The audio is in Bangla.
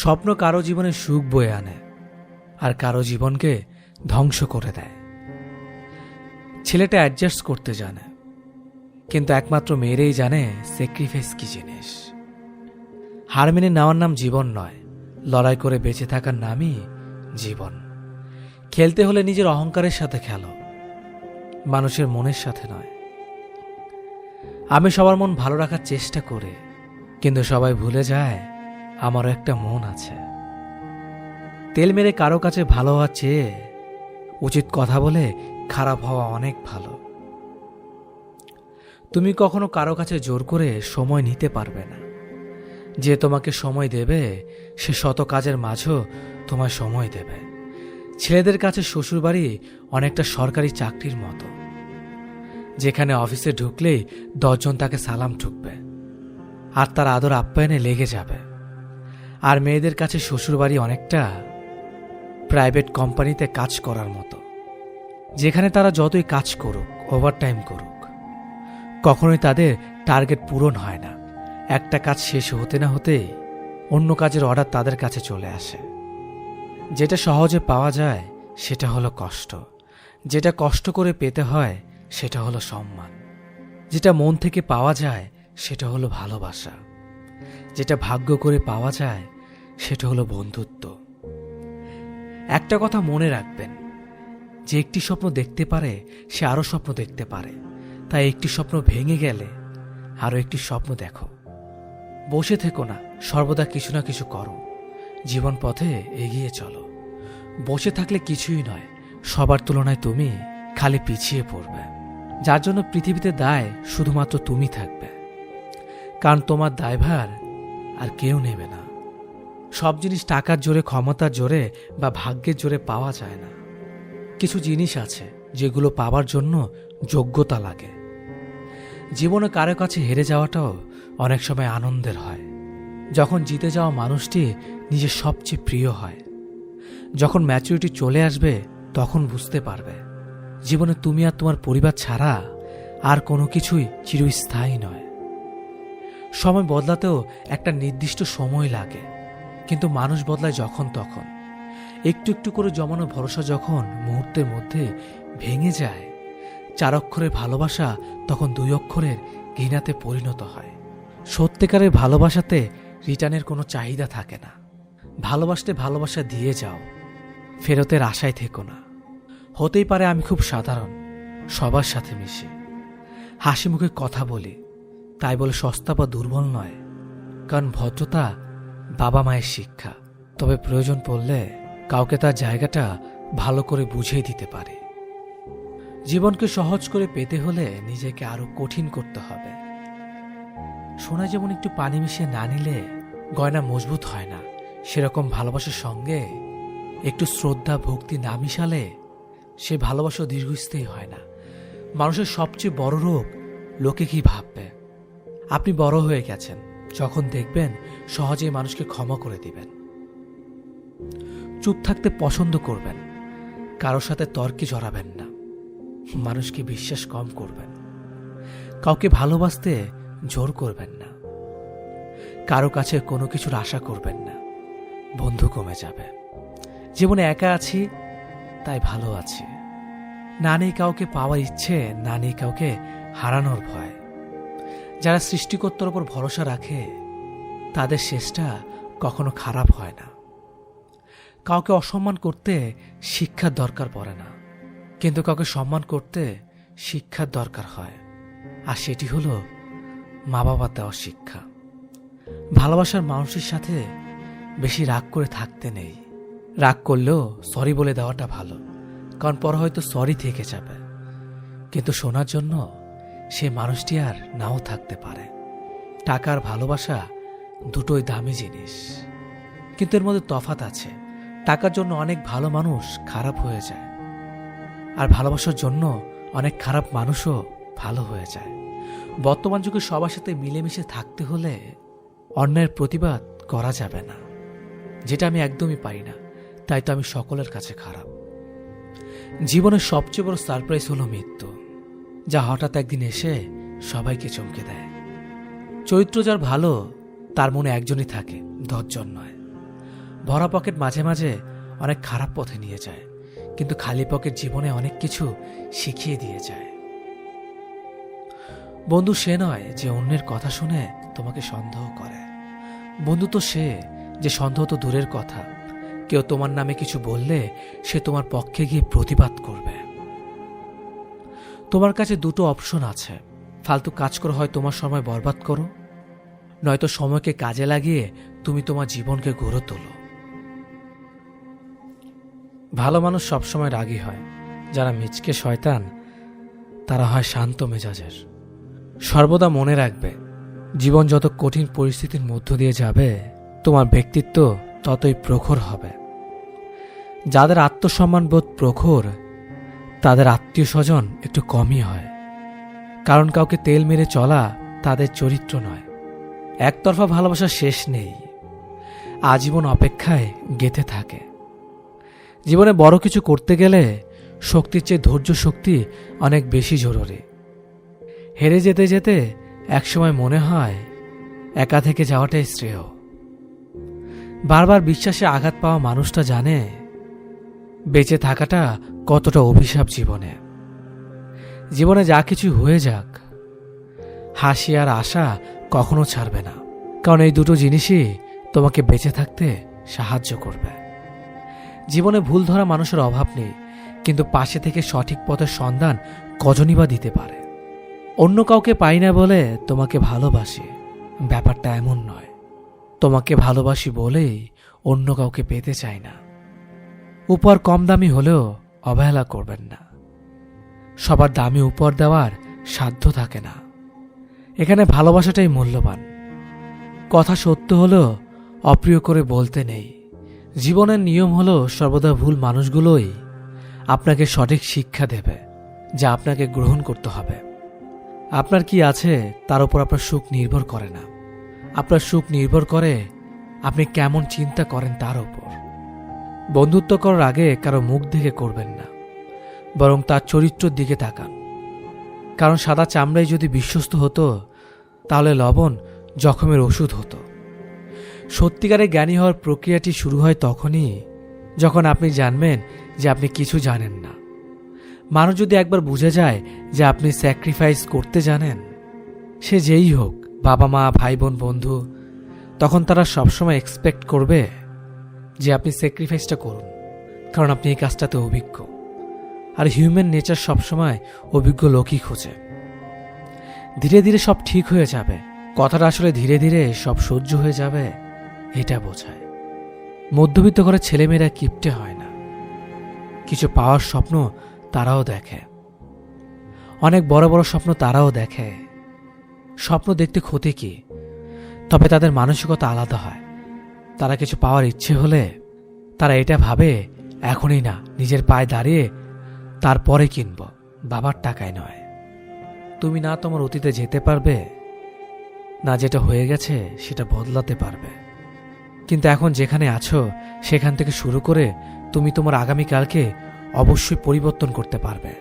স্বপ্ন কারো জীবনে সুখ বয়ে আনে আর কারো জীবনকে ধ্বংস করে দেয়। ছেলেটা অ্যাডজাস্ট করতে জানে, কিন্তু একমাত্র মেয়েরাই জানে স্যাক্রিফাইস কি জিনিস। হার মেনে নেওয়ার নাম জীবন নয়, লড়াই করে বেঁচে থাকার নামই জীবন। খেলতে হলে নিজের অহংকারের সাথে খেলো, মানুষের মনের সাথে নয়। আমি সবার মন ভালো রাখার চেষ্টা করি, কিন্তু সবাই ভুলে যায় আমারও একটা মন আছে। তেল মেরে কারো কাছে ভালো হওয়ার চেয়ে উচিত কথা বলে খারাপ হওয়া অনেক ভালো। তুমি কখনো কারো কাছে জোর করে সময় নিতে পারবে না। যে তোমাকে সময় দেবে সে শত কাজের মাঝেও তোমায় সময় দেবে। ছেলেদের কাছে শ্বশুরবাড়ি অনেকটা সরকারি চাকরির মতো, যেখানে অফিসে ঢুকলেই 10 জন তাকে সালাম ঠুকবে আর তার আদর আপ্যায়নে লেগে যাবে। আর মেয়েদের কাছে শ্বশুরবাড়ি অনেকটা প্রাইভেট কোম্পানিতে কাজ করার মতো, যেখানে তারা যতই কাজ করুক, ওভারটাইম করুক, কখনোই তাদের টার্গেট পূরণ হয় না। একটা কাজ শেষ হতে না হতেই অন্য কাজের অর্ডার তাদের কাছে চলে আসে। যেটা সহজে পাওয়া যায় সেটা হলো কষ্ট, যেটা কষ্ট করে পেতে হয় সেটা হলো সম্মান, যেটা মন থেকে পাওয়া যায় সেটা হলো ভালোবাসা, যেটা ভাগ্য করে পাওয়া যায় সেটা হলো বন্ধুত্ব। একটা কথা মনে রাখবেন, যে একটি স্বপ্ন দেখতে পারে সে আরও স্বপ্ন দেখতে পারে। তাই একটি স্বপ্ন ভেঙে গেলে আরও একটি স্বপ্ন দেখো। বসে থেকো না, সর্বদা কিছু না কিছু করো। জীবন পথে এগিয়ে চলো। বসে থাকলে কিছুই নয়, সবার তুলনায় তুমি খালি পিছিয়ে পড়বে। যার জন্য পৃথিবীতে দায় শুধুমাত্র তুমি থাকবে, কারণ তোমার দায়ভার আর কেউ নেবে না। সব জিনিস টাকার জোরে, ক্ষমতার জোরে বা ভাগ্যের জোরে পাওয়া যায় না। কিছু জিনিস আছে যেগুলো পাওয়ার জন্য যোগ্যতা লাগে। জীবনে কারো কাছে হেরে যাওয়াটাও অনেক সময় আনন্দের হয়। যখন জিতে যাওয়া মানুষটি নিজের সবচেয়ে প্রিয় হয়। যখন ম্যাচুরিটি চলে আসবে তখন বুঝতে পারবে জীবনে তুমি আর তোমার পরিবার ছাড়া আর কোনো কিছুই চিরস্থায়ী নয়। সময় বদলাতেও একটা নির্দিষ্ট সময় লাগে, কিন্তু মানুষ বদলায় যখন তখন। একটু একটু করে জমানো ভরসা যখন মুহূর্তের মধ্যে ভেঙে যায়, 4 অক্ষরের ভালোবাসা তখন 2 অক্ষরের ঘৃণাতে পরিণত হয়। সত্যিকারের ভালোবাসাতে রিটার্নের কোনো চাহিদা থাকে না। ভালোবাসতে ভালোবাসা দিয়ে যাও, ফেরতের আশায় থেকো না। হতেই পারে আমি খুব সাধারণ, সবার সাথে মিশি, হাসি মুখে কথা বলি, তাই বলে সস্তা বা দুর্বল নয়। কারণ ভদ্রতা বাবা মায়ের শিক্ষা, তবে প্রয়োজন পড়লে কাউকে তার জায়গাটা ভালো করে বুঝিয়ে দিতে পারে। জীবনকে সহজ করে পেতে হলে নিজেকে আরো কঠিন করতে হবে। সোনা যেমন একটু পানি মিশিয়ে না নিলে গয়না মজবুত হয় না, সেরকম ভালোবাসার সঙ্গে একটু শ্রদ্ধা ভক্তি না মিশালে সে ভালোবাসা দীর্ঘস্থায়ী হয় না। মানুষের সবচেয়ে বড় রোগ লোকে কি ভাববে। আপনি বড় হয়ে গেছেন যখন দেখবেন সহজেই মানুষকে ক্ষমা করে দিবেন। চুপ থাকতে পছন্দ করবেন, কারোর সাথে তর্কে জড়াবেন না, মানুষকে বিশ্বাস কম করবেন, কাউকে ভালোবাসতে জোর করবেন না, কারো কাছে কোনো কিছুর আশা করবেন না, বন্ধু কমে যাবে। জীবনে একা আছি তাই ভালো আছি, না নেই কাউকে পাওয়ার ইচ্ছে, না নেই কাউকে হারানোর ভয়। যারা সৃষ্টিকর্তার উপর ভরসা রাখে তাদের শেষটা কখনো খারাপ হয় না। কাউকে অসম্মান করতে শিক্ষার দরকার পড়ে না, কিন্তু কাউকে সম্মান করতে শিক্ষার দরকার হয়, আর সেটি হলো মা বাবার দেওয়া শিক্ষা। ভালোবাসার মানুষের সাথে বেশি রাগ করে থাকতে নেই। রাগ করলেও সরি বলে দেওয়াটা ভালো, কারণ পরে হয়তো সরি থেকে যাবে, কিন্তু শোনার জন্য সে মানুষটি আর নাও থাকতে পারে। টাকা আর ভালোবাসা দুটোই দামি জিনিস, কিন্তু এর মধ্যে তফাৎ আছে। টাকার জন্য অনেক ভালো মানুষ খারাপ হয়ে যায়, আর ভালোবাসার জন্য অনেক খারাপ মানুষও ভালো হয়ে যায়। বর্তমান যুগে সবার সাথে মিলেমিশে থাকতে হলে অন্যায়ের প্রতিবাদ করা যাবে না, যেটা আমি একদমই পারি না, তাই তো আমি সকলের কাছে খারাপ। জীবনের সবচেয়ে বড় সারপ্রাইজ হলো মৃত্যু, যা হঠাৎ একদিন এসে সবাইকে চমকে দেয়। চরিত্র যার ভালো তার মনে একজনই থাকে, 10 জন নয়। ভরা পকেট মাঝে মাঝে অনেক খারাপ পথে নিয়ে যায়, কিন্তু খালি পকেট জীবনে অনেক কিছু শিখিয়ে দিয়ে যায়। বন্ধু সে নয় যে অন্যের কথা শুনে তোমাকে সন্দেহ করে। বন্ধু তো সে যে সন্দেহ তো দূরের কথা, কেউ তোমার নামে কিছু বললে সে তোমার পক্ষে গিয়ে প্রতিবাদ করবে। তোমার কাছে দুটো অপশন আছে, ফালতু কাজ করে হয় তোমার সময় বরবাদ করো, নয়তো সময়কে কাজে লাগিয়ে তুমি তোমার জীবনকে গড়ে তোলো। ভালো মানুষ সবসময় রাগী হয়, যারা মিচকে শয়তান তারা হয় শান্ত মেজাজের। সর্বদা মনে রাখবে, জীবন যত কঠিন পরিস্থিতির মধ্য দিয়ে যাবে তোমার ব্যক্তিত্ব ততই প্রখর হবে। যাদের আত্মসম্মানবোধ প্রখর তাদের আত্মীয় স্বজন একটু কমই হয়, কারণ কাউকে তেল মেরে চলা তাদের চরিত্র নয়। একতরফা ভালোবাসা শেষ নেই, আজীবন অপেক্ষায় গেঁথে থাকে। জীবনে বড় কিছু করতে গেলে শক্তির চেয়ে ধৈর্য শক্তি অনেক বেশি জরুরি। হেরে যেতে যেতে একসময় মনে হয় একা থেকে যাওয়াটাই শ্রেয়। বারবার বিশ্বাসে আঘাত পাওয়া মানুষটা জানে বেঁচে থাকাটা কতটা অভিশাপ। জীবনে যা কিছু হয়ে যাক, হাসি আর আশা কখনো ছাড়বে না, কারণ এই দুটো জিনিসই তোমাকে বেঁচে থাকতে সাহায্য করবে। জীবনে ভুল ধরা মানুষের অভাব নেই, কিন্তু পাশে থেকে সঠিক পথের সন্ধান কজনই বা দিতে পারে। অন্য কাউকে পাই না বলে তোমাকে ভালোবাসি, ব্যাপারটা এমন নয়। তোমাকে ভালোবাসি বলেই অন্য কাউকে পেতে চাই না। উপহার কম দামি হলেও অবহেলা করবেন না, সবার দামি উপহার দেওয়ার সাধ্য থাকে না। এখানে ভালোবাসাটাই মূল্যবান। কথা সত্য হলেও অপ্রিয় করে বলতে নেই। জীবনের নিয়ম হলো সর্বদা ভুল মানুষগুলোই আপনাকে সঠিক শিক্ষা দেবে, যা আপনাকে গ্রহণ করতে হবে। আপনার কি আছে তার উপর আপনার সুখ নির্ভর করে না, আপনার সুখ নির্ভর করে আপনি কেমন চিন্তা করেন তার উপর। বন্ধুত্ব করার আগে কারো মুখ দেখে করবেন না, বরং তার চরিত্রের দিকে তাকান। কারণ সাদা চামড়াই যদি বিশ্বস্ত হতো তাহলে লবণ জখমের ওষুধ হতো। সত্যিকারে জ্ঞানী হওয়ার প্রক্রিয়াটি শুরু হয় তখনই যখন আপনি জানবেন যে আপনি কিছু জানেন না। মানুষ যদি একবার বুঝে যায় যে আপনি স্যাক্রিফাইস করতে জানেন, সে যেই হোক, বাবা মা, ভাই বোন, বন্ধু, তখন তারা সবসময় এক্সপেক্ট করবে যে আপনি স্যাক্রিফাইসটা করুন, কারণ আপনি এই কাজটাতে অভিজ্ঞ। আর হিউম্যান নেচার সবসময় অভিজ্ঞ লোকই খোঁজে। ধীরে ধীরে সব ঠিক হয়ে যাবে কথাটা আসলে ধীরে ধীরে সব সহ্য হয়ে যাবে এটা বোঝায়। মধ্যবিত্ত ঘরের ছেলেমেয়েরা কিপটে হয় না, কিছু পাওয়ার স্বপ্ন তারাও দেখে, অনেক বড় বড় স্বপ্ন তারাও দেখে। স্বপ্ন দেখতে ক্ষতি কি, তবে তাদের মানসিকতা আলাদা হয়। তারা কিছু পাওয়ার ইচ্ছে হলে তারা এটা ভাবে এখনই না, নিজের পায়ে দাঁড়িয়ে তারপরে কিনব, বাবার টাকায় নয়। তুমি না তোমার অতীতে যেতে পারবে, না যেটা হয়ে গেছে সেটা বদলাতে পারবে, কিন্তু এখন যেখানে আছো সেখান থেকে শুরু করে তুমি তোমার আগামীকালকে অবশ্যই পরিবর্তন করতে পারবে।